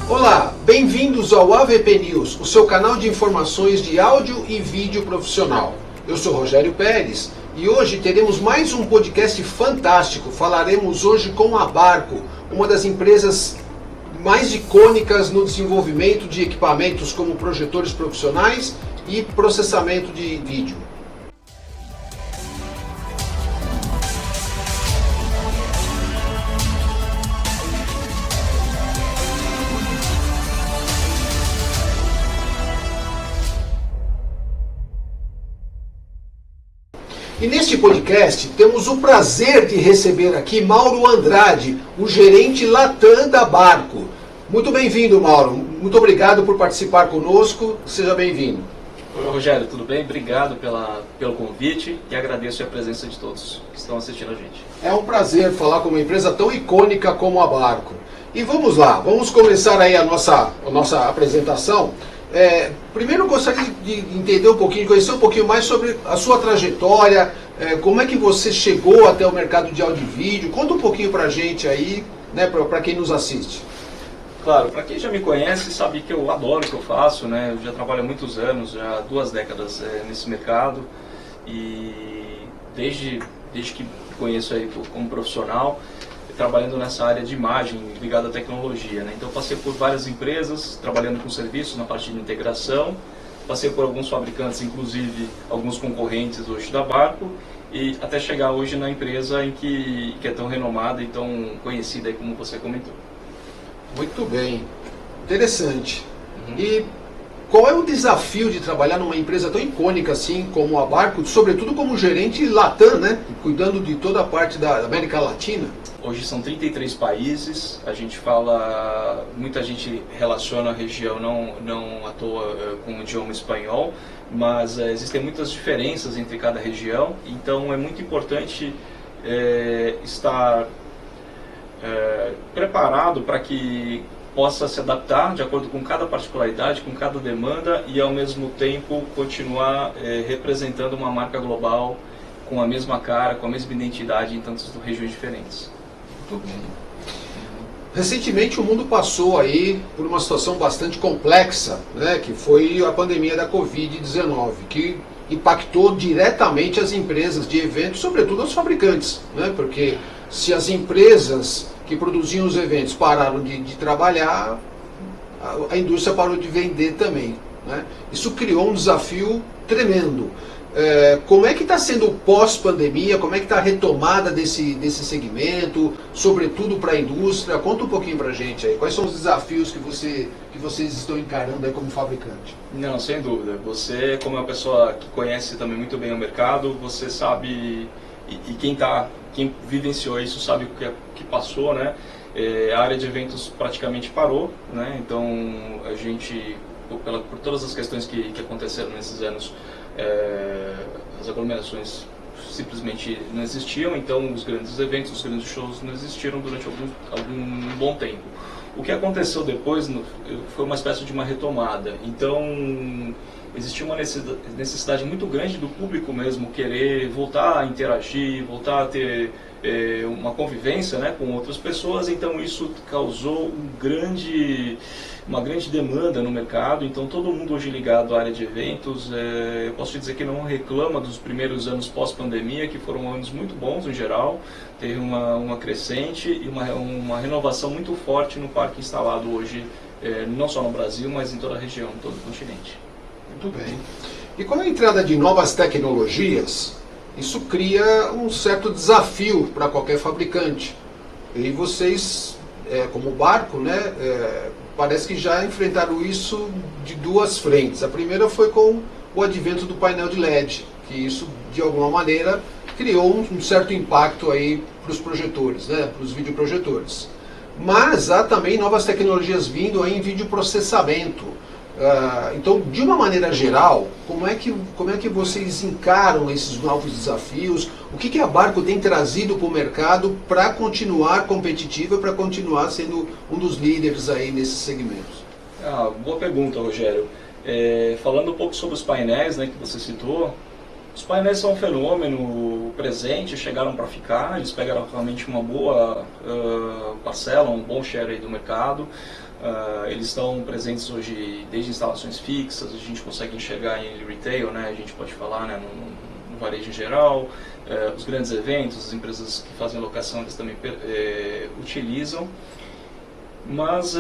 Olá, bem-vindos ao AVP News, o seu canal de informações de áudio e vídeo profissional. Eu sou Rogério Pérez e hoje teremos mais um podcast fantástico. Falaremos hoje com a Barco, uma das empresas mais icônicas no desenvolvimento de equipamentos como projetores profissionais e processamento de vídeo. E neste podcast temos o prazer de receber aqui Mauro Andrade, o gerente Latam da Barco. Muito bem-vindo, Mauro. Muito obrigado por participar conosco. Seja bem-vindo. Oi, Rogério, tudo bem? Obrigado pelo convite e agradeço a presença de todos que estão assistindo a gente. É um prazer falar com uma empresa tão icônica como a Barco. E vamos lá, vamos começar aí a nossa apresentação. Primeiro eu gostaria de entender um pouquinho, conhecer um pouquinho mais sobre a sua trajetória, como é que você chegou até o mercado de áudio e vídeo. Conta um pouquinho pra gente aí, né, para quem nos assiste. Claro, para quem já me conhece sabe que eu adoro o que eu faço, né? Eu já trabalho há muitos anos, já há 2 décadas nesse mercado e desde que conheço aí como profissional, trabalhando nessa área de imagem ligada à tecnologia, né? Então passei por várias empresas, trabalhando com serviços na parte de integração, passei por alguns fabricantes, inclusive alguns concorrentes hoje da Barco, e até chegar hoje na empresa que é tão renomada e tão conhecida aí como você comentou. Muito bem, interessante. E qual é o desafio de trabalhar numa empresa tão icônica assim como a Barco, sobretudo como gerente Latam, né? Cuidando de toda a parte da América Latina? Hoje são 33 países, a gente fala, muita gente relaciona a região não à toa com o idioma espanhol, mas existem muitas diferenças entre cada região, então é muito importante estar preparado para que possa se adaptar de acordo com cada particularidade, com cada demanda e ao mesmo tempo continuar representando uma marca global com a mesma cara, com a mesma identidade em tantas regiões diferentes. Muito bem. Recentemente o mundo passou aí por uma situação bastante complexa, né, que foi a pandemia da Covid-19, que impactou diretamente as empresas de eventos, sobretudo os fabricantes, né, porque se as empresas que produziam os eventos pararam de trabalhar, a indústria parou de vender também, né? Isso criou um desafio tremendo. Como é que está sendo o pós-pandemia? Como é que está a retomada desse segmento, sobretudo para a indústria? Conta um pouquinho para a gente aí. Quais são os desafios que vocês estão encarando aí como fabricante? Não, sem dúvida. Você, como é uma pessoa que conhece também muito bem o mercado, você sabe, e quem vivenciou isso sabe o que passou, né? A área de eventos praticamente parou, né? Então a gente, por todas as questões que aconteceram nesses anos, as aglomerações simplesmente não existiam, então os grandes eventos, os grandes shows não existiram durante algum bom tempo. O que aconteceu depois foi uma espécie de uma retomada, então existia uma necessidade muito grande do público mesmo querer voltar a interagir, voltar a ter uma convivência, né, com outras pessoas, então isso causou uma grande demanda no mercado, então todo mundo hoje ligado à área de eventos, eu posso te dizer que não reclama dos primeiros anos pós-pandemia, que foram anos muito bons em geral, teve uma crescente e uma renovação muito forte no parque instalado hoje, não só no Brasil, mas em toda a região, em todo o continente. Muito bem. E com a entrada de novas tecnologias, isso cria um certo desafio para qualquer fabricante. E vocês, como Barco, né, parece que já enfrentaram isso de 2 frentes. A primeira foi com o advento do painel de LED, que isso, de alguma maneira, criou um certo impacto aí para os projetores, né, para os videoprojetores. Mas há também novas tecnologias vindo aí em videoprocessamento. Então, de uma maneira geral, como é que vocês encaram esses novos desafios? O que a Barco tem trazido para o mercado para continuar competitiva, para continuar sendo um dos líderes aí nesses segmentos? Boa pergunta, Rogério. Falando um pouco sobre os painéis, né, que você citou, Os painéis são um fenômeno presente, chegaram para ficar, eles pegaram realmente uma boa parcela, um bom share aí do mercado. Eles estão presentes hoje desde instalações fixas, a gente consegue enxergar em retail, né, a gente pode falar, né, no varejo em geral, os grandes eventos, as empresas que fazem locação, eles também utilizam. Mas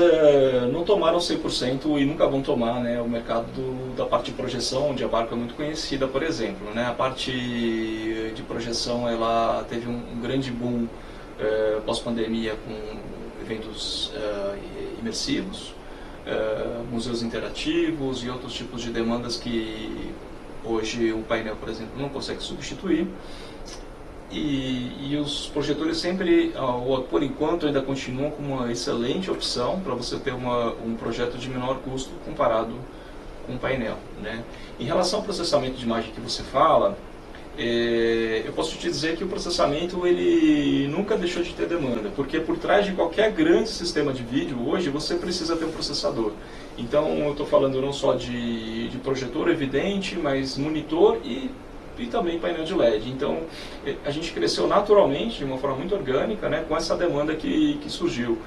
não tomaram 100% e nunca vão tomar, né, o mercado da parte de projeção, onde a Barco é muito conhecida, por exemplo. Né? A parte de projeção ela teve um grande boom pós-pandemia com eventos imersivos, museus interativos e outros tipos de demandas que hoje o painel, por exemplo, não consegue substituir. E os projetores sempre, por enquanto, ainda continuam como uma excelente opção para você ter um projeto de menor custo comparado com o painel. Né? Em relação ao processamento de imagem que você fala, eu posso te dizer que o processamento ele nunca deixou de ter demanda, porque por trás de qualquer grande sistema de vídeo, hoje você precisa ter um processador. Então eu estou falando não só de projetor evidente, mas monitor e também painel de LED. Então, a gente cresceu naturalmente, de uma forma muito orgânica, né, com essa demanda que surgiu.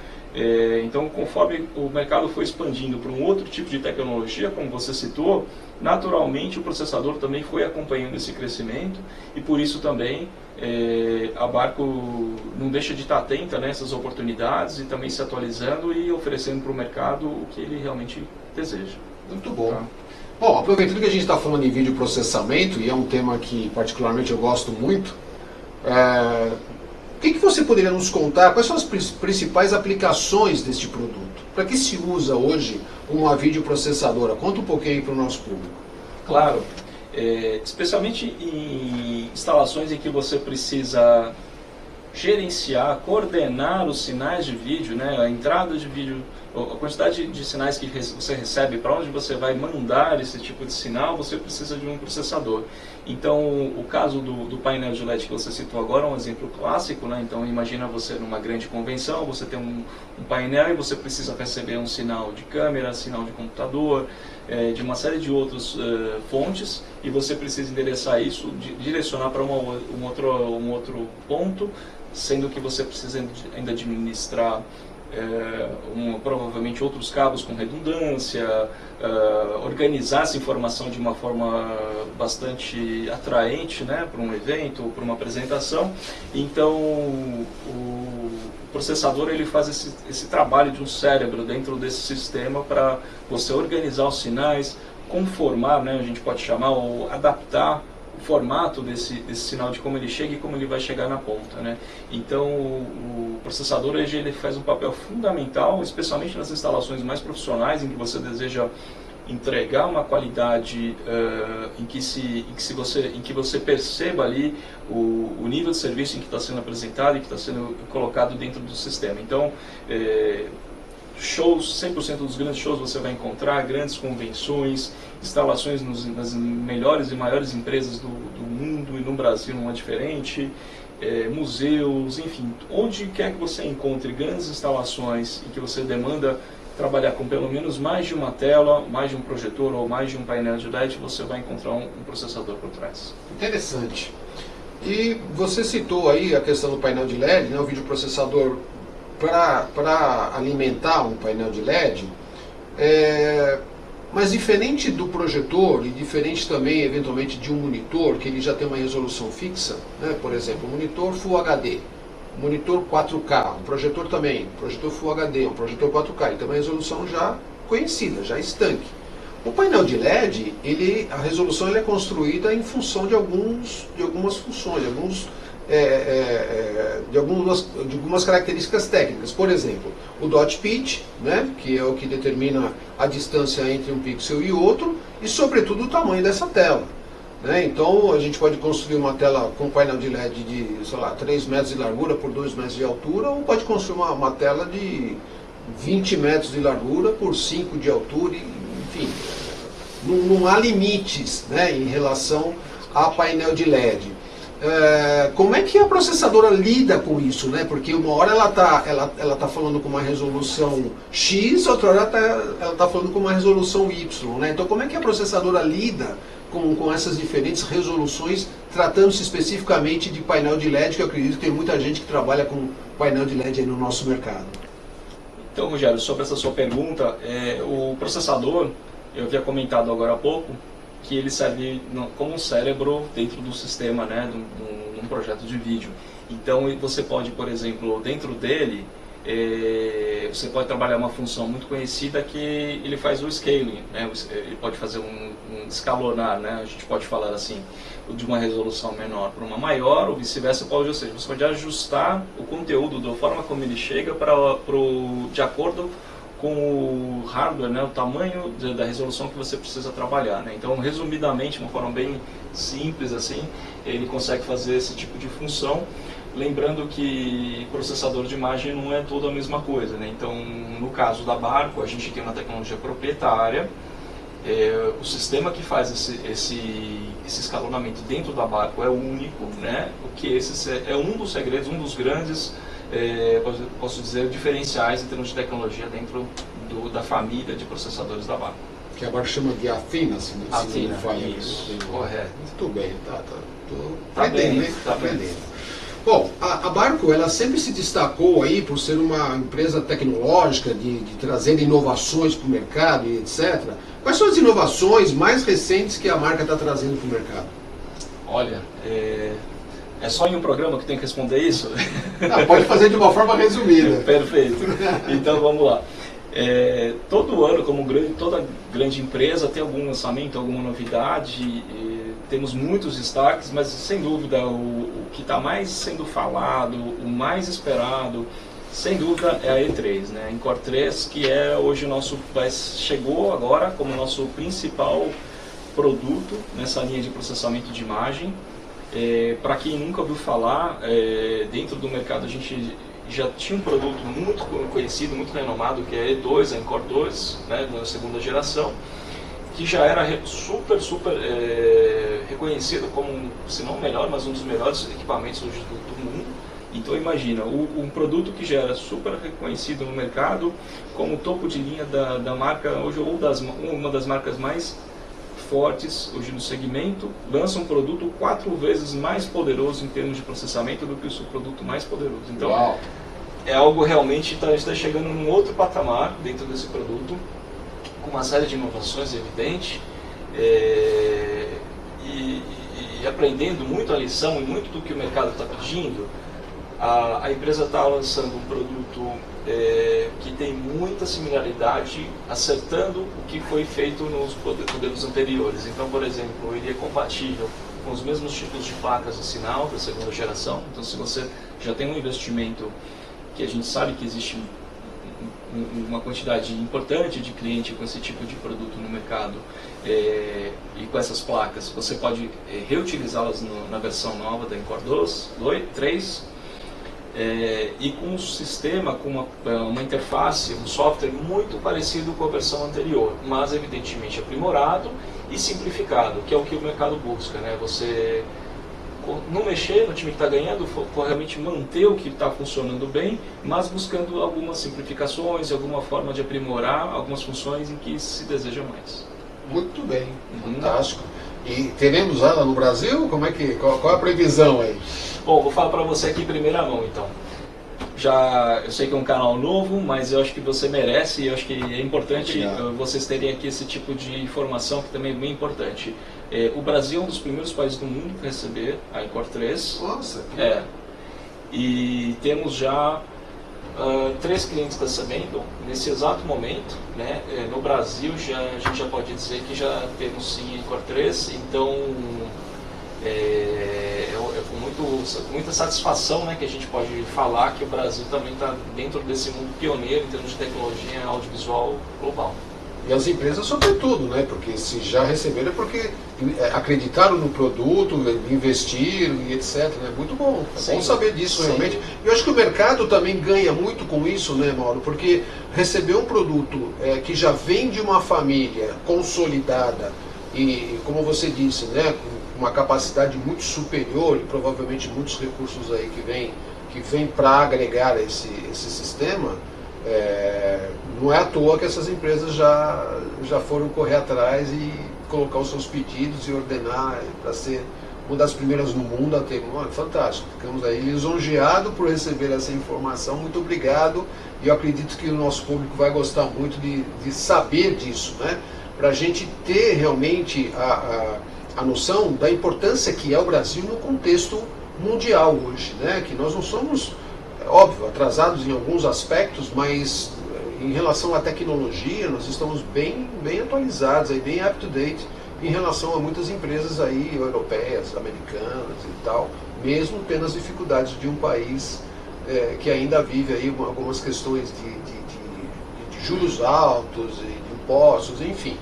Então, conforme o mercado foi expandindo para um outro tipo de tecnologia, como você citou, naturalmente o processador também foi acompanhando esse crescimento e por isso também a Barco não deixa de estar atenta nessas oportunidades e também se atualizando e oferecendo para o mercado o que ele realmente deseja. Muito bom. Tá? Bom, aproveitando que a gente está falando em vídeo processamento, e é um tema que particularmente eu gosto muito, o que você poderia nos contar? Quais são as principais aplicações deste produto? Para que se usa hoje uma videoprocessadora? Conta um pouquinho para o nosso público. Claro, especialmente em instalações em que você precisa gerenciar, coordenar os sinais de vídeo, né, a entrada de vídeo, a quantidade de sinais que você recebe, para onde você vai mandar esse tipo de sinal, você precisa de um processador. Então, o caso do painel de LED que você citou agora é um exemplo clássico, né? Então, imagina você numa grande convenção, você tem um painel e você precisa receber um sinal de câmera, sinal de computador, de uma série de outras fontes, e você precisa endereçar isso, direcionar para um outro ponto, sendo que você precisa ainda administrar provavelmente outros cabos com redundância, organizar essa informação de uma forma bastante atraente, né, para um evento, para uma apresentação. Então o processador ele faz esse trabalho de um cérebro dentro desse sistema para você organizar os sinais, conformar, né, a gente pode chamar, ou adaptar o formato desse sinal de como ele chega e como ele vai chegar na ponta, né? Então o processador hoje ele faz um papel fundamental, especialmente nas instalações mais profissionais, em que você deseja entregar uma qualidade em que você perceba ali o nível de serviço em que está sendo apresentado e que está sendo colocado dentro do sistema. Então shows, 100% dos grandes shows você vai encontrar, grandes convenções, instalações nas melhores e maiores empresas do mundo, e no Brasil não é diferente, museus, enfim, onde quer que você encontre grandes instalações e que você demanda trabalhar com pelo menos mais de uma tela, mais de um projetor ou mais de um painel de LED, você vai encontrar um processador por trás. Interessante. E você citou aí a questão do painel de LED, né, o videoprocessador para alimentar um painel de LED, mas diferente do projetor e diferente também eventualmente de um monitor, que ele já tem uma resolução fixa, né? Por exemplo, um monitor Full HD, um monitor 4K, um projetor também, projetor Full HD, um projetor 4K, ele tem uma resolução já conhecida, já estanque. O painel de LED, a resolução é construída em função de algumas funções, de algumas características técnicas. Por exemplo, o dot pitch, né, que é o que determina a distância entre um pixel e outro, e sobretudo o tamanho dessa tela, né? Então a gente pode construir uma tela com painel de LED de, sei lá, 3 metros de largura por 2 metros de altura, ou pode construir uma tela de 20 metros de largura por 5 de altura, enfim, não há limites, né, em relação a painel de LED. como é que a processadora lida com isso, né? Porque uma hora ela tá falando com uma resolução X, outra hora ela tá falando com uma resolução Y, né? Então como é que a processadora lida com essas diferentes resoluções, tratando-se especificamente de painel de LED, que eu acredito que tem muita gente que trabalha com painel de LED aí no nosso mercado? Então, Rogério, sobre essa sua pergunta, o processador, eu havia comentado agora há pouco, que ele serve como um cérebro dentro do sistema, né, de um projeto de vídeo. Então você pode, por exemplo, dentro dele, você pode trabalhar uma função muito conhecida que ele faz o scaling, né? Ele pode fazer um escalonar, né? A gente pode falar assim, de uma resolução menor para uma maior, ou vice-versa, ou seja, você pode ajustar o conteúdo da forma como ele chega de acordo com o hardware, né, o tamanho da resolução que você precisa trabalhar, né? Então, resumidamente, de uma forma bem simples assim, ele consegue fazer esse tipo de função, lembrando que processador de imagem não é tudo a mesma coisa, né? Então, no caso da Barco, a gente tem uma tecnologia proprietária, o sistema que faz esse escalonamento dentro da Barco é único, né? O que esse é um dos segredos, um dos grandes, posso dizer, diferenciais em termos de tecnologia dentro da família de processadores da Barco. Que a Barco chama de Athena, se não me falha. Isso, correto. Muito bem, tô aprendendo, hein? Tá aprendendo. Bom, a Barco, ela sempre se destacou aí por ser uma empresa tecnológica, de trazer inovações para o mercado e etc. Quais são as inovações mais recentes que a marca está trazendo para o mercado? Olha, é só em um programa que tem que responder isso? Não, pode fazer de uma forma resumida. Perfeito. Então vamos lá. Todo ano, como toda grande empresa, tem algum lançamento, alguma novidade, temos muitos destaques, mas sem dúvida o que está mais sendo falado, o mais esperado, sem dúvida é a E3, né? A Encore 3, que é hoje chegou agora como nosso principal produto nessa linha de processamento de imagem. Para quem nunca ouviu falar, dentro do mercado a gente já tinha um produto muito conhecido, muito renomado, que é a E2, a Encore 2, né, da segunda geração, que já era super reconhecido como, se não o melhor, mas um dos melhores equipamentos hoje do mundo. Então imagina, um produto que já era super reconhecido no mercado, como topo de linha da marca, hoje uma das marcas mais fortes hoje no segmento, lança um produto 4 vezes mais poderoso em termos de processamento do que o seu produto mais poderoso. Então, uau, é algo realmente está chegando num outro patamar dentro desse produto, com uma série de inovações evidente, e aprendendo muito a lição e muito do que o mercado está pedindo. A empresa está lançando um produto que tem muita similaridade, acertando o que foi feito nos modelos anteriores. Então, por exemplo, ele é compatível com os mesmos tipos de placas de sinal da segunda geração. Então, se você já tem um investimento, que a gente sabe que existe uma quantidade importante de cliente com esse tipo de produto no mercado, e com essas placas, você pode reutilizá-las na versão nova da Encore 3, e com um sistema, com uma interface, um software muito parecido com a versão anterior, mas evidentemente aprimorado e simplificado, que é o que o mercado busca, né? Você não mexer no time que está ganhando, realmente manter o que está funcionando bem, mas buscando algumas simplificações, alguma forma de aprimorar algumas funções em que se deseja mais. Muito bem, fantástico. E teremos ela no Brasil? Qual é a previsão aí? Bom, vou falar para você aqui em primeira mão, então. Eu sei que é um canal novo, mas eu acho que você merece, e eu acho que é importante vocês terem aqui esse tipo de informação, que também é bem importante. O Brasil é um dos primeiros países do mundo a receber a Encore 3. Nossa! E temos já 3 clientes recebendo nesse exato momento, né? No Brasil a gente já pode dizer que já temos sim a Encore 3, então com muita satisfação, né, que a gente pode falar que o Brasil também está dentro desse mundo pioneiro em termos de tecnologia audiovisual global. E as empresas sobretudo, né? Porque se já receberam é porque acreditaram no produto, investiram e etc. É muito bom. É bom saber disso realmente. E eu acho que o mercado também ganha muito com isso, né, Mauro? Porque receber um produto que já vem de uma família consolidada e, como você disse, né, com uma capacidade muito superior e provavelmente muitos recursos aí que vem para agregar esse sistema, não é à toa que essas empresas já foram correr atrás e colocar os seus pedidos e ordenar para ser uma das primeiras no mundo a ter. Fantástico, ficamos aí lisonjeados por receber essa informação, muito obrigado, e eu acredito que o nosso público vai gostar muito de saber disso, né? Para a gente ter realmente a noção da importância que é o Brasil no contexto mundial hoje, né? Que nós não somos, óbvio, atrasados em alguns aspectos, mas em relação à tecnologia nós estamos bem atualizados, aí, bem up-to-date em relação a muitas empresas aí europeias, americanas e tal, mesmo tendo as dificuldades de um país que ainda vive aí algumas questões de juros altos e de impostos, enfim.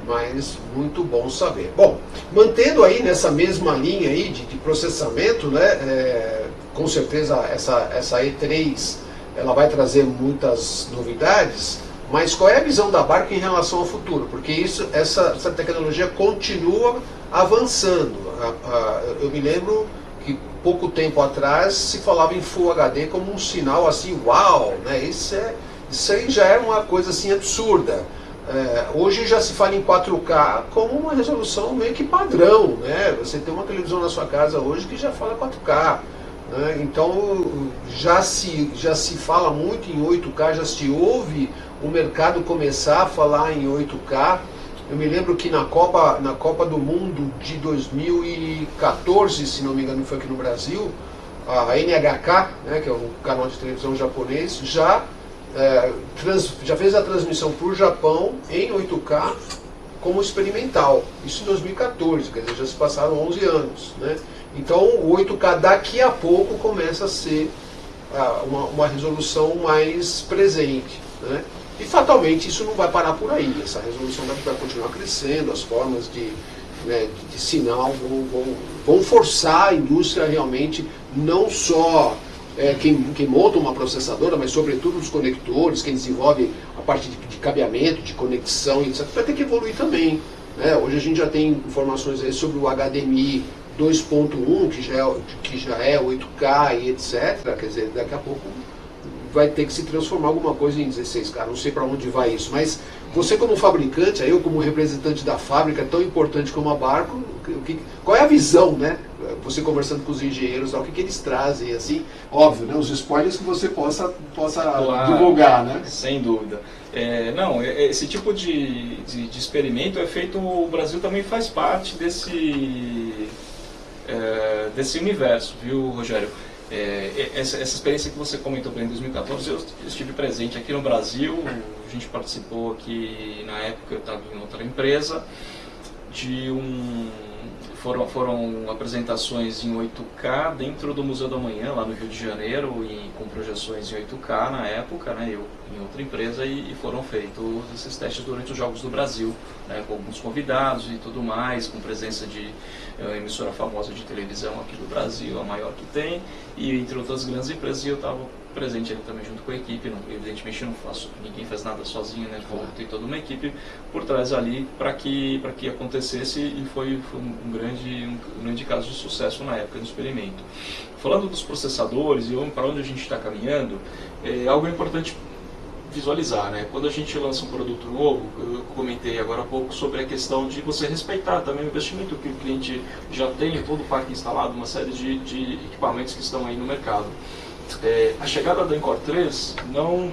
Mas muito bom saber. Bom, mantendo aí nessa mesma linha aí de processamento, né, com certeza essa E3 ela vai trazer muitas novidades, mas qual é a visão da Barco em relação ao futuro? Porque essa tecnologia continua avançando. Eu me lembro que pouco tempo atrás se falava em Full HD como um sinal assim, uau, né? Isso aí já é uma coisa assim absurda. Hoje já se fala em 4K como uma resolução meio que padrão, né? Você tem uma televisão na sua casa hoje que já fala 4K, né? Então já se fala muito em 8K, já se ouve o mercado começar a falar em 8K. Eu me lembro que na Copa do Mundo de 2014, se não me engano, foi aqui no Brasil, a NHK, né, que é um canal de televisão japonês, já fez a transmissão para o Japão em 8K como experimental. Isso em 2014, quer dizer, já se passaram 11 anos. Né? Então o 8K daqui a pouco começa a ser uma resolução mais presente. Né? E fatalmente isso não vai parar por aí, essa resolução vai continuar crescendo, as formas de sinal vão forçar a indústria realmente, não só quem monta uma processadora, mas sobretudo os conectores, quem desenvolve a parte de cabeamento, de conexão, etc., vai ter que evoluir também. Né? Hoje a gente já tem informações aí sobre o HDMI 2.1, que já é 8K e etc., quer dizer, daqui a pouco vai ter que se transformar alguma coisa em 16K, não sei para onde vai isso, mas você como fabricante, eu como representante da fábrica, tão importante como a Barco, qual é a visão, né? Você conversando com os engenheiros, o que eles trazem, assim, óbvio, né? Os spoilers que você possa claro, divulgar, né? Sem dúvida. Esse tipo de experimento é feito, o Brasil também faz parte desse universo, viu, Rogério? Essa experiência que você comentou em 2014, eu estive presente aqui no Brasil, a gente participou aqui, na época eu estava em outra empresa, foram apresentações em 8K dentro do Museu da Manhã, lá no Rio de Janeiro, com projeções em 8K na época, né, eu em outra empresa, e foram feitos esses testes durante os Jogos do Brasil, né, com alguns convidados e tudo mais, com presença de emissora famosa de televisão aqui do Brasil, a maior que tem, e entre outras grandes empresas, e eu estava presente ali também junto com a equipe. Evidentemente ninguém faz nada sozinho, né? Tem toda uma equipe por trás ali para que acontecesse, e foi um grande caso de sucesso na época do experimento. Falando dos processadores e para onde a gente está caminhando, é algo importante visualizar, né? Quando a gente lança um produto novo, eu comentei agora há pouco sobre a questão de você respeitar também o investimento que o cliente já tem, todo o parque instalado, uma série de equipamentos que estão aí no mercado. A chegada da Encore 3 não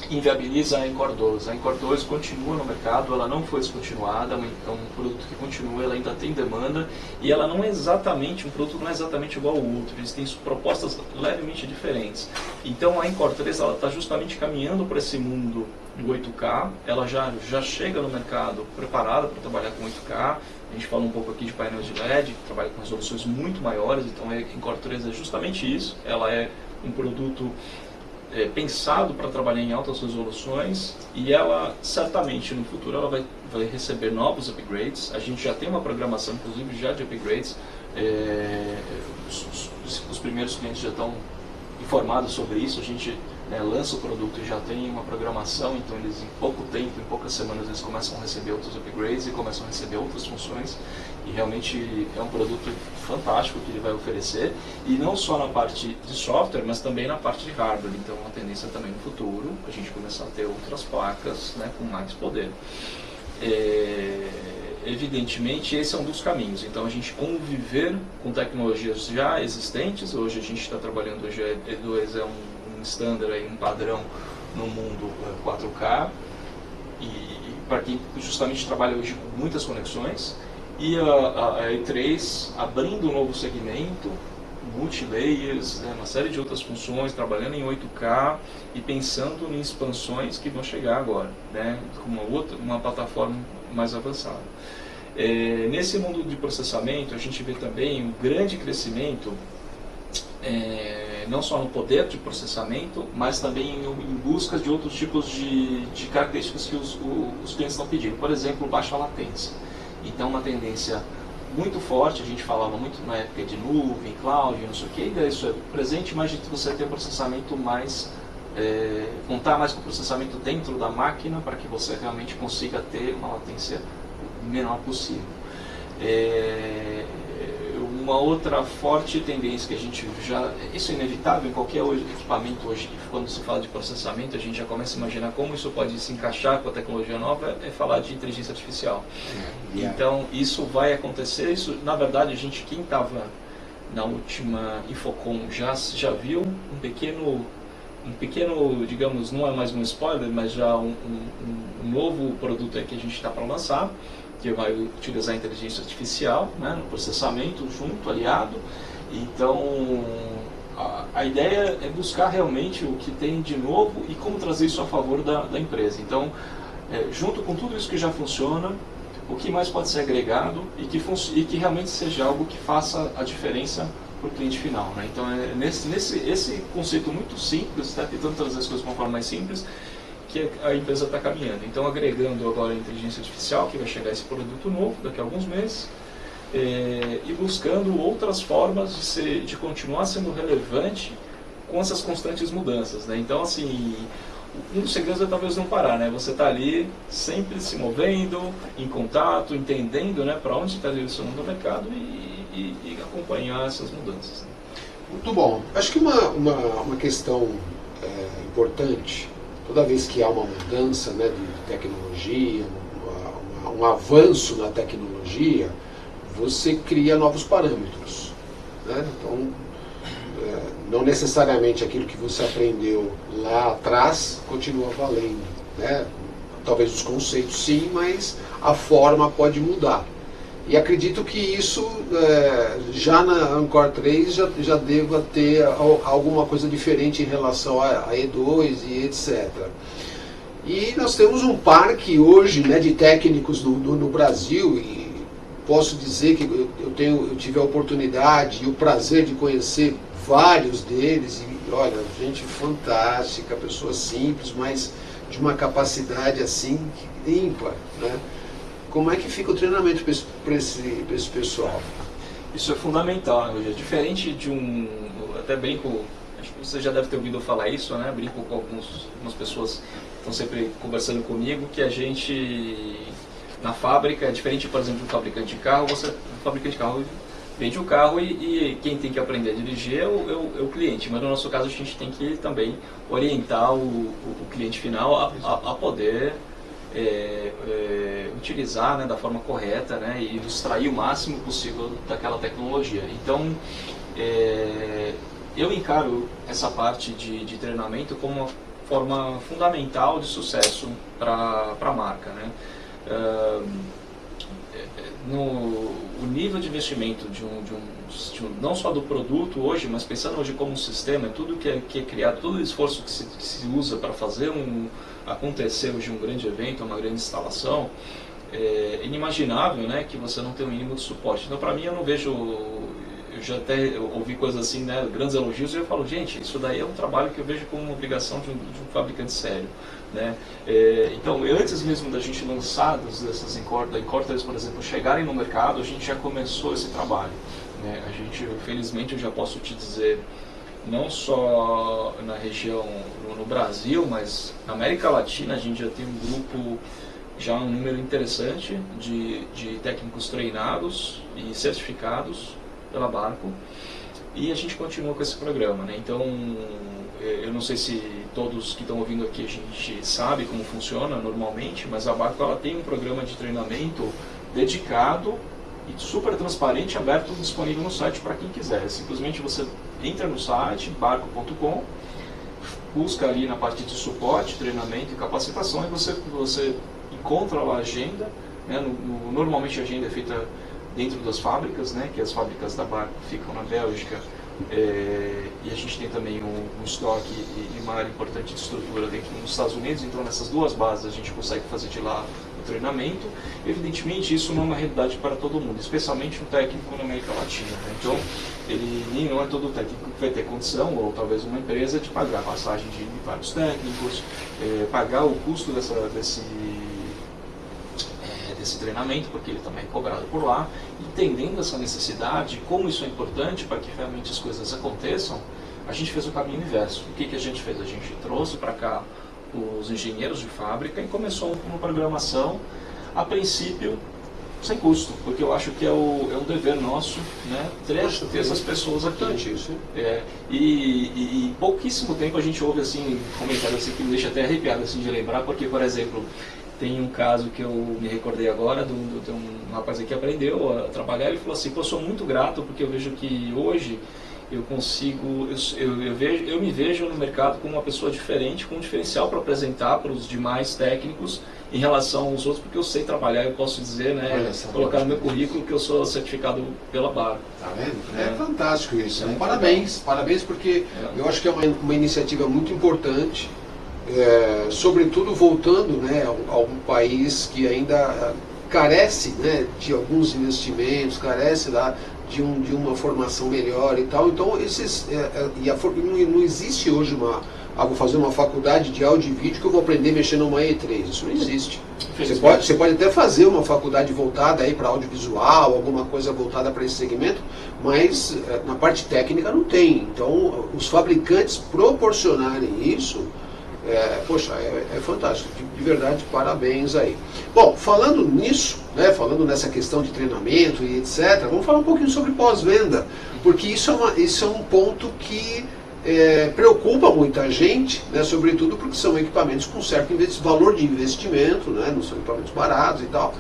inviabiliza a Encore 2. A Encore 2 continua no mercado, ela não foi descontinuada, é um produto que continua, ela ainda tem demanda, e ela não é exatamente, um produto não é exatamente igual ao outro, eles têm propostas levemente diferentes. Então a Encore 3 está justamente caminhando para esse mundo do 8K, ela já chega no mercado preparada para trabalhar com 8K. A gente fala um pouco aqui de painéis de LED, que trabalha com resoluções muito maiores, então a Encore 3 é justamente isso, ela é um produto pensado para trabalhar em altas resoluções, e ela certamente no futuro ela vai receber novos upgrades. A gente já tem uma programação inclusive já de upgrades, os primeiros clientes já estão informados sobre isso. A gente né, lança o produto e já tem uma programação, então eles em pouco tempo, em poucas semanas, eles começam a receber outros upgrades e começam a receber outras funções, e realmente é um produto fantástico que ele vai oferecer, e não só na parte de software, mas também na parte de hardware. Então a tendência também no futuro, a gente começar a ter outras placas, né, com mais poder. Evidentemente, esse é um dos caminhos. Então, a gente conviver com tecnologias já existentes. Hoje a gente está trabalhando, hoje a E2 é um standard, um padrão no mundo 4K, e para quem justamente trabalha hoje com muitas conexões, e a E3 abrindo um novo segmento, multi-layers, né, uma série de outras funções, trabalhando em 8K e pensando em expansões que vão chegar agora, né, com uma plataforma mais avançada. Nesse mundo de processamento, a gente vê também um grande crescimento, não só no poder de processamento, mas também em busca de outros tipos de características que os clientes estão pedindo. Por exemplo, baixa latência. Então, uma tendência muito forte, a gente falava muito na época de nuvem, cloud, não sei o que, ainda isso é presente, mas de você ter um processamento mais, contar mais com o processamento dentro da máquina para que você realmente consiga ter uma latência menor possível. Uma outra forte tendência que a gente já, isso é inevitável em qualquer equipamento hoje, quando se fala de processamento, a gente já começa a imaginar como isso pode se encaixar com a tecnologia nova, é falar de inteligência artificial. Então, isso vai acontecer, isso, na verdade, quem estava na última Infocom já viu um pequeno, digamos, não é mais um spoiler, mas já um novo produto aí que a gente está para lançar, que vai utilizar a inteligência artificial, né, no processamento junto, aliado. Então, a ideia é buscar realmente o que tem de novo e como trazer isso a favor da empresa. Então, junto com tudo isso que já funciona, o que mais pode ser agregado e que realmente seja algo que faça a diferença para o cliente final, né? Então, esse conceito muito simples, está tentando trazer as coisas de uma forma mais simples, que a empresa está caminhando. Então, agregando agora a inteligência artificial, que vai chegar esse produto novo daqui a alguns meses, e buscando outras formas de continuar sendo relevante com essas constantes mudanças, né? Então, assim, um dos segredos é talvez não parar, né? Você está ali sempre se movendo, em contato, entendendo, né, para onde está direcionando o mercado e acompanhar essas mudanças, né? Muito bom. Acho que uma questão importante, toda vez que há uma mudança, né, de tecnologia, um avanço na tecnologia, você cria novos parâmetros, né? Então, não necessariamente aquilo que você aprendeu lá atrás continua valendo, né? Talvez os conceitos sim, mas a forma pode mudar. E acredito que isso, já na Ancor 3, já deva ter alguma coisa diferente em relação a E2 e etc. E nós temos um parque hoje, né, de técnicos no Brasil, e posso dizer que eu tive a oportunidade e o prazer de conhecer vários deles, e olha, gente fantástica, pessoas simples, mas de uma capacidade assim ímpar, né? Como é que fica o treinamento para esse pessoal? Isso é fundamental, né? Diferente de até brinco, acho que você já deve ter ouvido falar isso, né? Brinco com algumas pessoas que estão sempre conversando comigo, que a gente, na fábrica, é diferente, por exemplo, do fabricante de carro, o fabricante de carro vende o carro e quem tem que aprender a dirigir é o cliente, mas no nosso caso a gente tem que também orientar o cliente final a poder utilizar, né, da forma correta, né, e extrair o máximo possível daquela tecnologia. Então, eu encaro essa parte de treinamento como uma forma fundamental de sucesso para a marca, né? O nível de investimento não só do produto hoje, mas pensando hoje como um sistema, tudo que é criado, todo o esforço que se usa para fazer acontecer hoje um grande evento, uma grande instalação, é inimaginável, né, que você não tenha um mínimo de suporte. Então, para mim, eu não vejo, eu já até ouvi coisas assim, né, grandes elogios, e eu falo, gente, isso daí é um trabalho que eu vejo como uma obrigação de um fabricante sério, né? Então, antes mesmo da gente lançar dessas da Ancor 3, por exemplo, chegarem no mercado, a gente já começou esse trabalho, né? A gente, felizmente, eu já posso te dizer não só na região, no Brasil, mas na América Latina a gente já tem um grupo, já um número interessante de técnicos treinados e certificados pela Barco, e a gente continua com esse programa, né? Então, eu não sei se todos que estão ouvindo aqui a gente sabe como funciona normalmente, mas a Barco ela tem um programa de treinamento dedicado e super transparente, aberto, disponível no site para quem quiser. Simplesmente você entra no site, barco.com, busca ali na parte de suporte, treinamento e capacitação, e você encontra lá a agenda, né? Normalmente a agenda é feita dentro das fábricas, né? Que as fábricas da Barco ficam na Bélgica, e a gente tem também um estoque e uma área importante de estrutura dentro dos Estados Unidos, então nessas duas bases a gente consegue fazer de lá o treinamento. Evidentemente isso não é uma realidade para todo mundo, especialmente um técnico na América Latina, né? Então ele não é todo técnico que vai ter condição, ou talvez uma empresa, de pagar a passagem de vários técnicos, pagar o custo desse treinamento, porque ele também é cobrado por lá. Entendendo essa necessidade, como isso é importante para que realmente as coisas aconteçam, a gente fez o caminho inverso. O que a gente fez? A gente trouxe para cá os engenheiros de fábrica e começou uma programação, a princípio, sem custo, porque eu acho que é um dever nosso, né, ter essas pessoas aqui. Isso. E pouquíssimo tempo a gente ouve assim, comentários assim, que me deixa até arrepiado assim, de lembrar, porque, por exemplo, tem um caso que eu me recordei agora, de um rapaz aqui que aprendeu a trabalhar, ele falou assim: pô, eu sou muito grato porque eu vejo que hoje eu consigo, eu me vejo no mercado como uma pessoa diferente, com um diferencial para apresentar para os demais técnicos em relação aos outros, porque eu sei trabalhar, eu posso dizer, né, colocar no meu currículo que eu sou certificado pela Barco. Tá vendo? É fantástico isso. Parabéns porque eu acho que é uma iniciativa muito importante. Sobretudo voltando, né, a um país que ainda carece, né, de alguns investimentos, carece de uma formação melhor e tal. Então não existe hoje vou fazer uma faculdade de áudio e vídeo que eu vou aprender a mexer numa E3. Isso não existe. Você pode até fazer uma faculdade voltada aí para audiovisual, alguma coisa voltada para esse segmento, mas na parte técnica não tem. Então os fabricantes proporcionarem isso, é fantástico, de verdade, parabéns aí. Bom, falando nisso, né, falando nessa questão de treinamento e etc., vamos falar um pouquinho sobre pós-venda, porque isso é um ponto que preocupa muita gente, né, sobretudo porque são equipamentos com certo valor de investimento, né, não são equipamentos baratos e tal,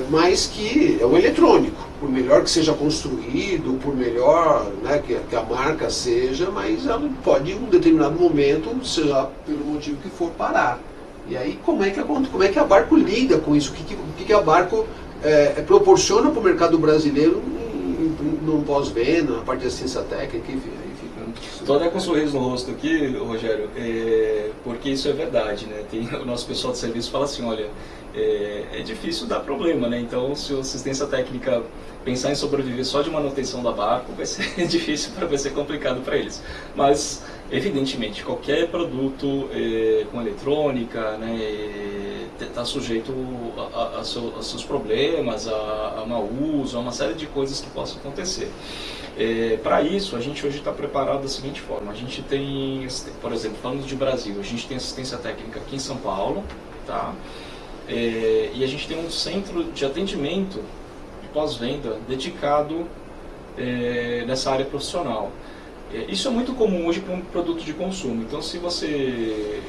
mas que é um eletrônico, por melhor que seja construído, por melhor, né, que a marca seja, mas ela pode em um determinado momento, seja pelo motivo que for, parar. E aí como é que a Barco lida com isso? O que a Barco proporciona para o mercado brasileiro no pós-venda, na parte de assistência técnica, enfim. Estou até com um sorriso no rosto aqui, Rogério, porque isso é verdade, né? O nosso pessoal de serviço fala assim: olha, é difícil dar problema, né? Então, se a assistência técnica pensar em sobreviver só de manutenção da Barco, vai ser difícil, vai ser complicado para eles. Mas, evidentemente, qualquer produto com eletrônica, né, está sujeito a seus problemas, a mau uso, a uma série de coisas que possam acontecer. Para isso, a gente hoje está preparado da seguinte forma: a gente tem, por exemplo, falando de Brasil, a gente tem assistência técnica aqui em São Paulo, tá? E a gente tem um centro de atendimento de pós-venda dedicado nessa área profissional. Isso é muito comum hoje para um produto de consumo. Então, se você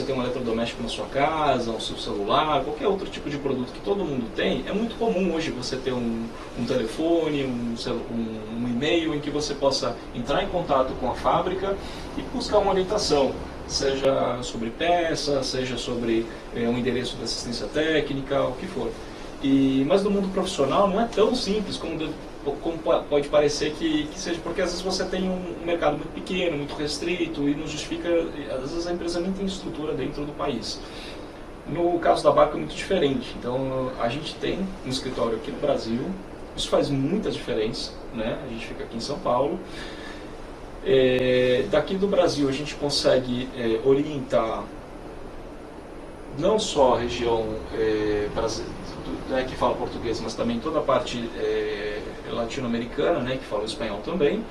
tem um eletrodoméstico na sua casa, um seu celular, qualquer outro tipo de produto que todo mundo tem, é muito comum hoje você ter um telefone, um e-mail em que você possa entrar em contato com a fábrica e buscar uma orientação, seja sobre peça, seja sobre um endereço de assistência técnica, o que for. Mas no mundo profissional não é tão simples como pode parecer que seja, porque às vezes você tem um mercado muito pequeno, muito restrito, e não justifica, às vezes a empresa nem tem estrutura dentro do país. No caso da Barco é muito diferente. Então a gente tem um escritório aqui no Brasil, isso faz muita diferença, né? A gente fica aqui em São Paulo. Daqui do Brasil a gente consegue orientar não só a região que fala português, mas também toda a parte latino-americana, né, que fala espanhol também,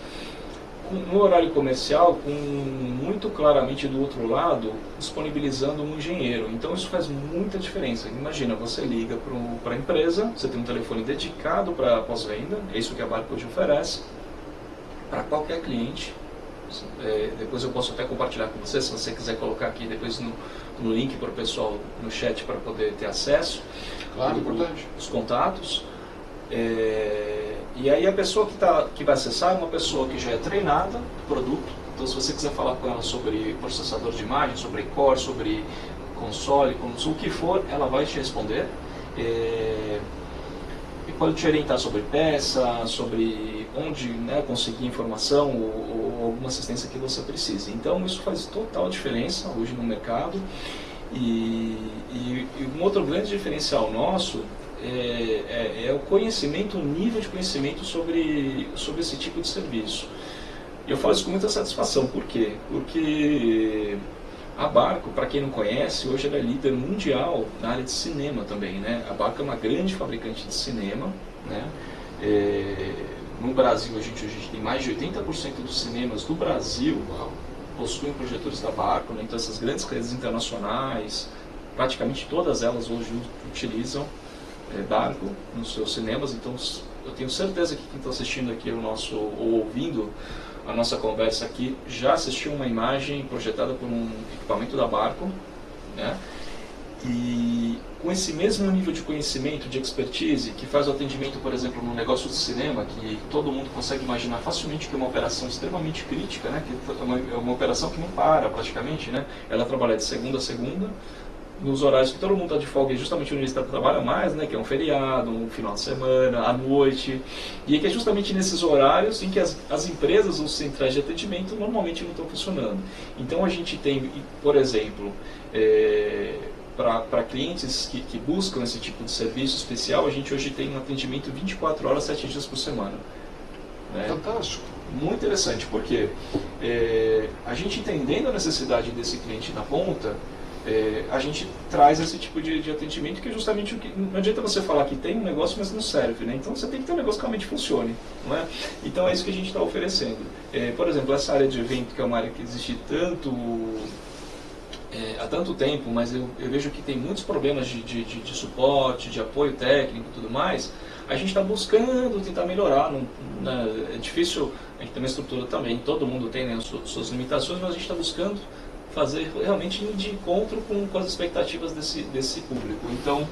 no horário comercial, muito claramente do outro lado, disponibilizando um engenheiro. Então isso faz muita diferença. Imagina, você liga para a empresa, você tem um telefone dedicado para pós-venda, é isso que a Barco hoje oferece, para qualquer cliente. Depois eu posso até compartilhar com você, se você quiser colocar aqui depois no link para o pessoal no chat para poder ter acesso. Claro, importante. Os contatos. E aí a pessoa que vai acessar é uma pessoa que já é treinada do produto. Então se você quiser falar com ela sobre processador de imagem, sobre core, sobre console, o que for, ela vai te responder. E pode te orientar sobre peça, sobre onde, né, conseguir informação ou alguma assistência que você precise. Então isso faz total diferença hoje no mercado. E um outro grande diferencial nosso é o conhecimento, o nível de conhecimento sobre esse tipo de serviço. E eu falo isso com muita satisfação. Por quê? Porque a Barco, para quem não conhece, hoje ela é líder mundial na área de cinema também, né? A Barco é uma grande fabricante de cinema, né? No Brasil, a gente tem mais de 80% dos cinemas do Brasil possuem projetores da Barco, né? Então essas grandes redes internacionais, praticamente todas elas hoje utilizam Barco nos seus cinemas. Então eu tenho certeza que quem está assistindo aqui ou ouvindo a nossa conversa aqui já assistiu uma imagem projetada por um equipamento da Barco, né? E com esse mesmo nível de conhecimento, de expertise, que faz o atendimento, por exemplo, no negócio de cinema, que todo mundo consegue imaginar facilmente que é uma operação extremamente crítica, né? Que é uma operação que não para praticamente, né? Ela trabalha de segunda a segunda, nos horários que todo mundo está de folga, justamente onde eles trabalham mais, né, que é um feriado, um final de semana, à noite, e é que é justamente nesses horários em que as empresas, os centrais de atendimento, normalmente não estão funcionando. Então a gente tem, por exemplo, para clientes que buscam esse tipo de serviço especial, a gente hoje tem um atendimento 24 horas, 7 dias por semana. Né? Fantástico. Muito interessante, porque a gente entendendo a necessidade desse cliente na ponta, a gente traz esse tipo de atendimento, que é justamente o que... Não adianta você falar que tem um negócio, mas não serve, né? Então você tem que ter um negócio que realmente funcione, não é? Então é isso que a gente está oferecendo. Por exemplo, essa área de evento, que é uma área que existe há tanto tempo, mas eu vejo que tem muitos problemas de suporte, de apoio técnico e tudo mais. A gente está buscando tentar melhorar. É difícil, a gente tem uma estrutura também, todo mundo tem, né, suas limitações, mas a gente está buscando fazer realmente de encontro com as expectativas desse público. Então,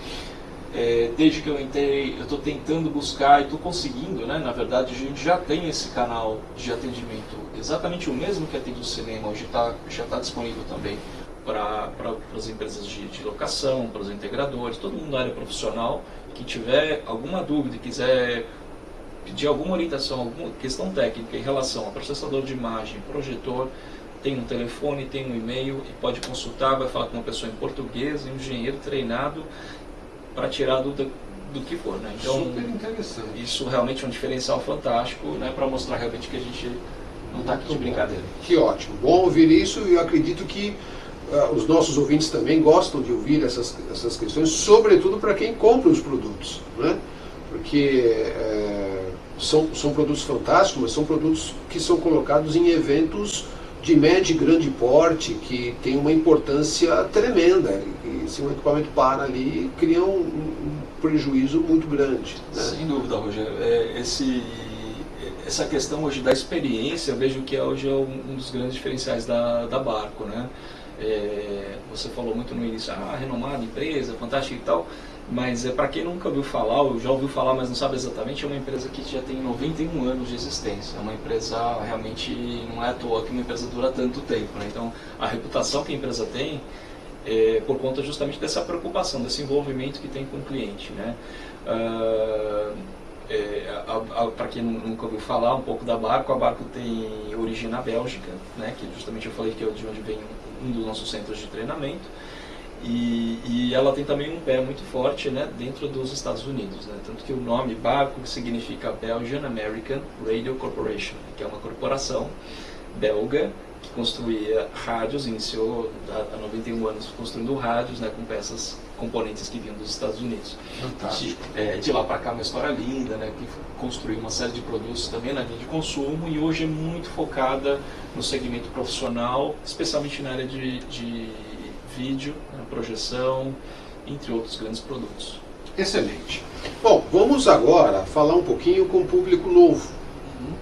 desde que eu entrei, eu estou tentando buscar e estou conseguindo, né? Na verdade, a gente já tem esse canal de atendimento, exatamente o mesmo que atende o cinema, hoje já está disponível também para as empresas de locação, para os integradores, todo mundo da área profissional que tiver alguma dúvida e quiser pedir alguma orientação, alguma questão técnica em relação a processador de imagem, projetor, tem um telefone, tem um e-mail e pode consultar, vai falar com uma pessoa em português, um engenheiro treinado para tirar a dúvida do que for, né? Então, super interessante. Isso realmente é um diferencial fantástico, né, para mostrar realmente que a gente não está aqui de brincadeira. Que ótimo, bom ouvir isso, e eu acredito que os nossos ouvintes também gostam de ouvir essas questões, sobretudo para quem compra os produtos, né? Porque são produtos fantásticos, mas são produtos que são colocados em eventos de médio e grande porte, que tem uma importância tremenda, e se um equipamento para ali, cria um prejuízo muito grande, né? Sem dúvida, Rogério. Essa questão hoje da experiência, eu vejo que hoje é um dos grandes diferenciais da Barco, né? Você falou muito no início, renomada empresa, fantástica e tal, mas para quem nunca ouviu falar, ou já ouviu falar, mas não sabe exatamente, é uma empresa que já tem 91 anos de existência. É uma empresa, realmente, não é à toa que uma empresa dura tanto tempo, né? Então, a reputação que a empresa tem é por conta justamente dessa preocupação, desse envolvimento que tem com o cliente, né? Para quem nunca ouviu falar um pouco da Barco, a Barco tem origem na Bélgica, né? Que justamente eu falei que é de onde vem um dos nossos centros de treinamento. E ela tem também um pé muito forte, né, dentro dos Estados Unidos, né? Tanto que o nome Barco significa Belgian American Radio Corporation, que é uma corporação belga que construía rádios, iniciou há 91 anos construindo rádios, né, com peças, componentes que vinham dos Estados Unidos. Fantástico. De lá para cá uma história linda, né, que construiu uma série de produtos também na linha de consumo e hoje é muito focada no segmento profissional, especialmente na área de vídeo, né, projeção, entre outros grandes produtos. Excelente. Bom, vamos agora falar um pouquinho com o público novo,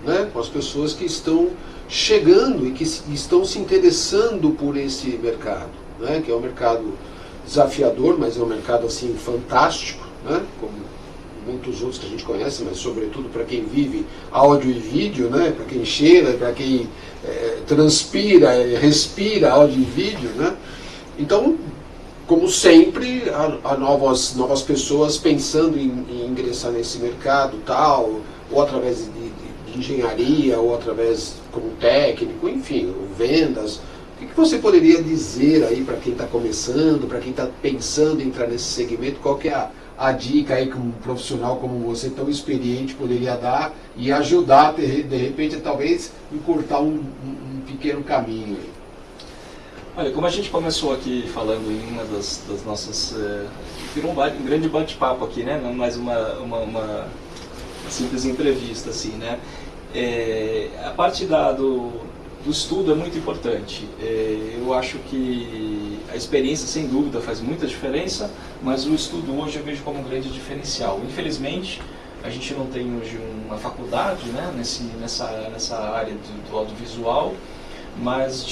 né, com as pessoas que estão chegando e que estão se interessando por esse mercado, né, que é um mercado desafiador, mas é um mercado assim fantástico, né, como muitos outros que a gente conhece, mas sobretudo para quem vive áudio e vídeo, né, para quem cheira, para quem transpira, respira áudio e vídeo, né. Então, como sempre, há novas pessoas pensando em ingressar nesse mercado tal, ou através de engenharia, ou através como técnico, enfim, vendas. O que você poderia dizer aí para quem está começando, para quem está pensando em entrar nesse segmento? Qual que é a dica aí que um profissional como você, tão experiente, poderia dar e ajudar, de repente, talvez, encurtar um pequeno caminho aí? Olha, como a gente começou aqui falando em uma das nossas... virou um grande bate-papo aqui, né? Não mais uma simples entrevista, assim, né? A parte do estudo é muito importante. Eu acho que a experiência, sem dúvida, faz muita diferença, mas o estudo hoje eu vejo como um grande diferencial. Infelizmente, a gente não tem hoje uma faculdade, né, nessa área do audiovisual, mas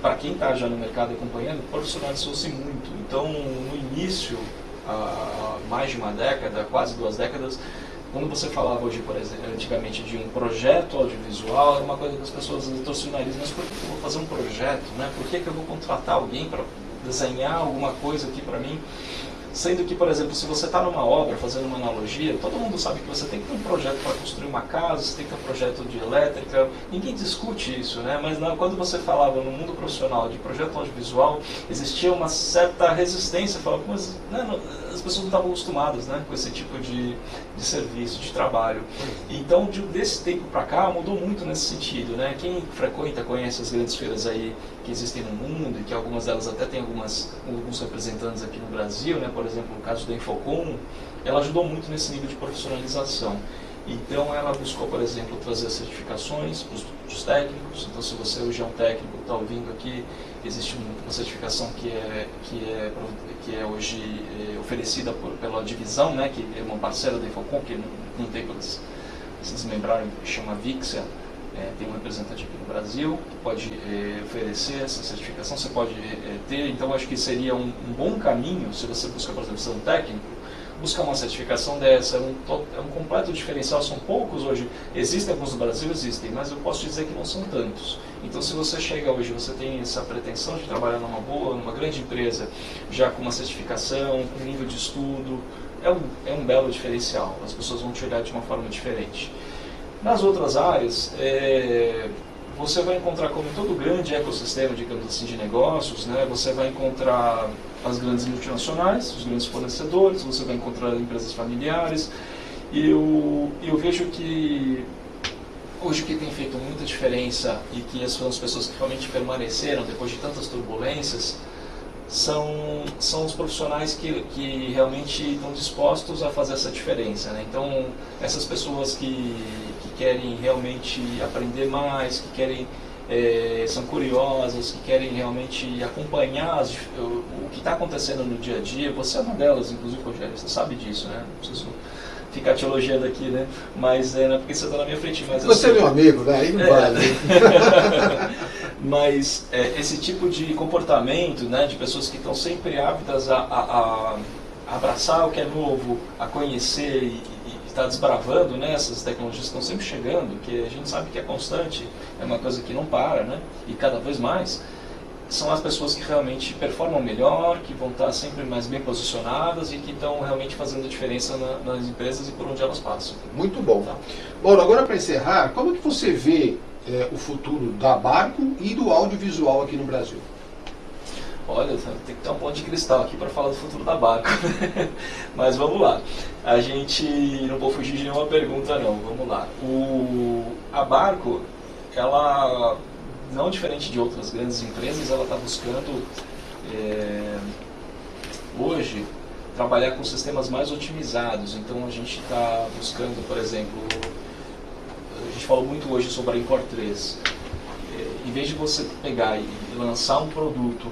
para quem está já no mercado acompanhando, profissionalizou-se muito. Então, no início, há mais de uma década, quase 2 décadas, quando você falava hoje, por exemplo, antigamente de um projeto audiovisual, era uma coisa que as pessoas torciam o nariz, mas por que eu vou fazer um projeto, né? Por que eu vou contratar alguém para desenhar alguma coisa aqui para mim? Sendo que, por exemplo, se você está numa obra, fazendo uma analogia, todo mundo sabe que você tem que ter um projeto para construir uma casa, você tem que ter um projeto de elétrica, ninguém discute isso, né? Mas quando você falava no mundo profissional de projeto audiovisual, existia uma certa resistência, falava, mas as pessoas não estavam acostumadas, né, com esse tipo de serviço, de trabalho. Então, desse tempo para cá, mudou muito nesse sentido, né? Quem frequenta, conhece as grandes feiras aí que existem no mundo, e que algumas delas até têm alguns representantes aqui no Brasil, né? Por exemplo, no caso da Infocom, ela ajudou muito nesse nível de profissionalização. Então, ela buscou, por exemplo, trazer certificações para os técnicos. Então, se você hoje é um técnico que está ouvindo aqui, existe uma certificação que é hoje oferecida pela divisão, né, que é uma parceira da Infocom, que não tem para se desmembrarem, chama Vixia. Tem um representante aqui no Brasil que pode oferecer essa certificação, você pode ter. Então, acho que seria um bom caminho, se você busca, por exemplo, ser um técnico, buscar uma certificação dessa, é um completo diferencial. São poucos hoje, existem alguns no Brasil, existem, mas eu posso dizer que não são tantos. Então, se você chega hoje, você tem essa pretensão de trabalhar numa grande empresa, já com uma certificação, com nível de estudo, é um belo diferencial. As pessoas vão te olhar de uma forma diferente. Nas outras áreas, você vai encontrar, como em todo grande ecossistema, digamos assim, de negócios, né, você vai encontrar as grandes multinacionais, os grandes fornecedores, você vai encontrar empresas familiares. E eu vejo que hoje o que tem feito muita diferença e que são as pessoas que realmente permaneceram depois de tantas turbulências são os profissionais que realmente estão dispostos a fazer essa diferença, né? Então, essas pessoas que querem realmente aprender mais, que querem são curiosas, que querem realmente acompanhar o que está acontecendo no dia a dia. Você é uma delas, inclusive, Rogério, você sabe disso, né? Não preciso ficar te elogiando aqui, né? Mas não é porque você está na minha frente. Mas você é meu amigo, né? Aí não vale. Mas esse tipo de comportamento, né, de pessoas que estão sempre ávidas a abraçar o que é novo, a conhecer e estar desbravando, né, essas tecnologias que estão sempre chegando, que a gente sabe que é constante, é uma coisa que não para, né, e cada vez mais, são as pessoas que realmente performam melhor, que vão estar sempre mais bem posicionadas e que estão realmente fazendo a diferença nas empresas e por onde elas passam. Muito bom. Tá. Bom, agora para encerrar, como é que você vê o futuro da Barco e do audiovisual aqui no Brasil? Olha, tem que ter um ponto de cristal aqui para falar do futuro da Barco. Mas vamos lá. A gente não vou fugir de nenhuma pergunta, não. Vamos lá. A Barco, ela não diferente de outras grandes empresas, ela está buscando hoje trabalhar com sistemas mais otimizados. Então a gente está buscando, por exemplo, a gente falou muito hoje sobre a Encore 3. Em vez de você pegar e lançar um produto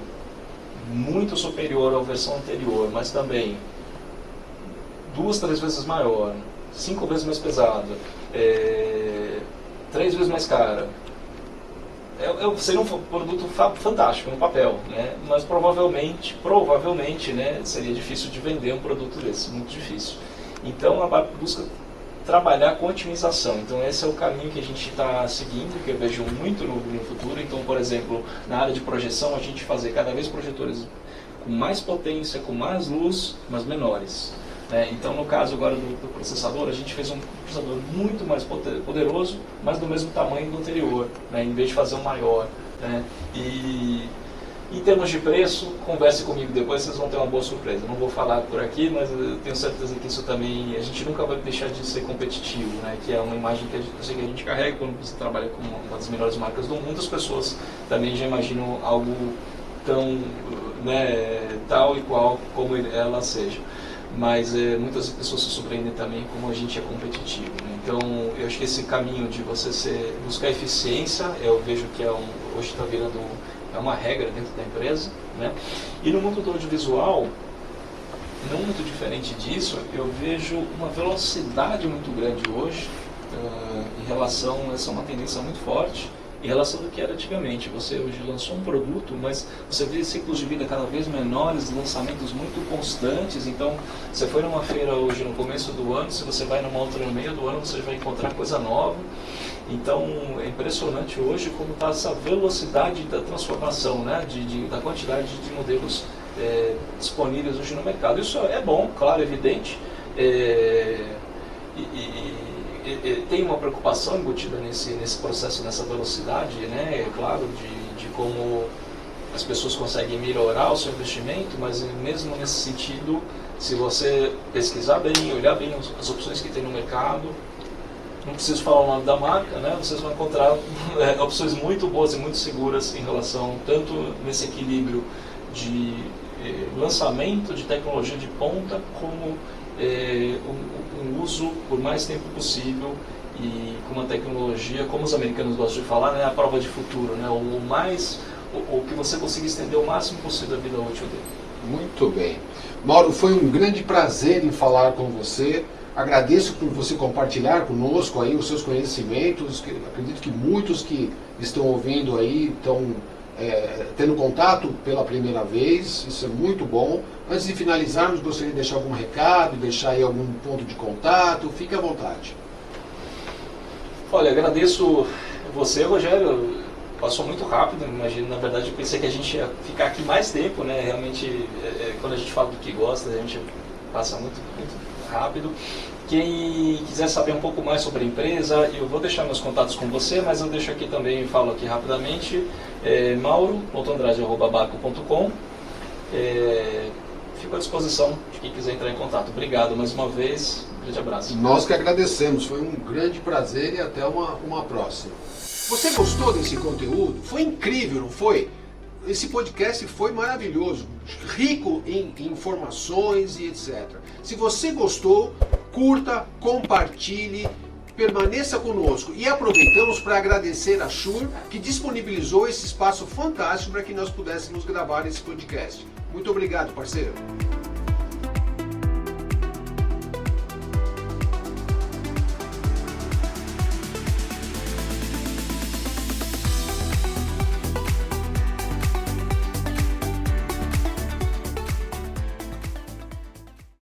muito superior à versão anterior, mas também 2, 3 vezes maior, 5 vezes mais pesada, 3 vezes mais cara, seria um produto fantástico no papel, né? Mas provavelmente, né, seria difícil de vender um produto desse, muito difícil. Então a BARC busca trabalhar com otimização. Então esse é o caminho que a gente está seguindo, que eu vejo muito no futuro. Então, por exemplo, na área de projeção, a gente fazer cada vez projetores com mais potência, com mais luz, mas menores. Então, no caso agora do processador, a gente fez um processador muito mais poderoso, mas do mesmo tamanho do anterior, né, em vez de fazer um maior. Né? E em termos de preço, converse comigo depois, vocês vão ter uma boa surpresa. Não vou falar por aqui, mas eu tenho certeza que isso também, a gente nunca vai deixar de ser competitivo, né? Que é uma imagem que eu sei que a gente carrega quando você trabalha com uma das melhores marcas do mundo. As pessoas também já imaginam algo tão, né, tal e qual como ela seja. Mas muitas pessoas se surpreendem também como a gente é competitivo. Né? Então, eu acho que esse caminho de você buscar eficiência, eu vejo que hoje está virando uma regra dentro da empresa. Né? E no mundo do audiovisual, não muito diferente disso, eu vejo uma velocidade muito grande hoje em relação, essa é uma tendência muito forte, em relação ao que era antigamente. Você hoje lançou um produto, mas você vê ciclos de vida cada vez menores, lançamentos muito constantes. Então, você foi numa feira hoje no começo do ano, se você vai numa outra no meio do ano, você vai encontrar coisa nova. Então, é impressionante hoje como está essa velocidade da transformação, né, da quantidade de modelos disponíveis hoje no mercado. Isso é bom, claro, evidente, tem uma preocupação embutida nesse processo, nessa velocidade, né, é claro, de como as pessoas conseguem melhorar o seu investimento, mas mesmo nesse sentido, se você pesquisar bem, olhar bem as opções que tem no mercado, não preciso falar o nome da marca, né? Vocês vão encontrar opções muito boas e muito seguras em relação, tanto nesse equilíbrio de lançamento de tecnologia de ponta, como um uso por mais tempo possível e com uma tecnologia, como os americanos gostam de falar, né? A prova de futuro, né? O que você consiga estender o máximo possível a vida útil dele. Muito bem. Mauro, foi um grande prazer em falar com você. Agradeço por você compartilhar conosco aí os seus conhecimentos. Acredito que muitos que estão ouvindo aí estão tendo contato pela primeira vez. Isso é muito bom. Antes de finalizarmos, gostaria de deixar algum recado, deixar aí algum ponto de contato. Fique à vontade. Olha, agradeço você, Rogério. Passou muito rápido, imagino. Na verdade, eu pensei que a gente ia ficar aqui mais tempo, né? Realmente, quando a gente fala do que gosta, a gente passa muito rápido. Quem quiser saber um pouco mais sobre a empresa, eu vou deixar meus contatos com você, mas eu deixo aqui também, falo aqui rapidamente, mauro.andrade@barco.com. Fico à disposição de quem quiser entrar em contato. Obrigado mais uma vez, um grande abraço. Nós que agradecemos, foi um grande prazer e até uma próxima. Você gostou desse conteúdo? Foi incrível, não foi? Esse podcast foi maravilhoso, rico em informações e etc. Se você gostou, curta, compartilhe, permaneça conosco. E aproveitamos para agradecer a Shure, que disponibilizou esse espaço fantástico para que nós pudéssemos gravar esse podcast. Muito obrigado, parceiro.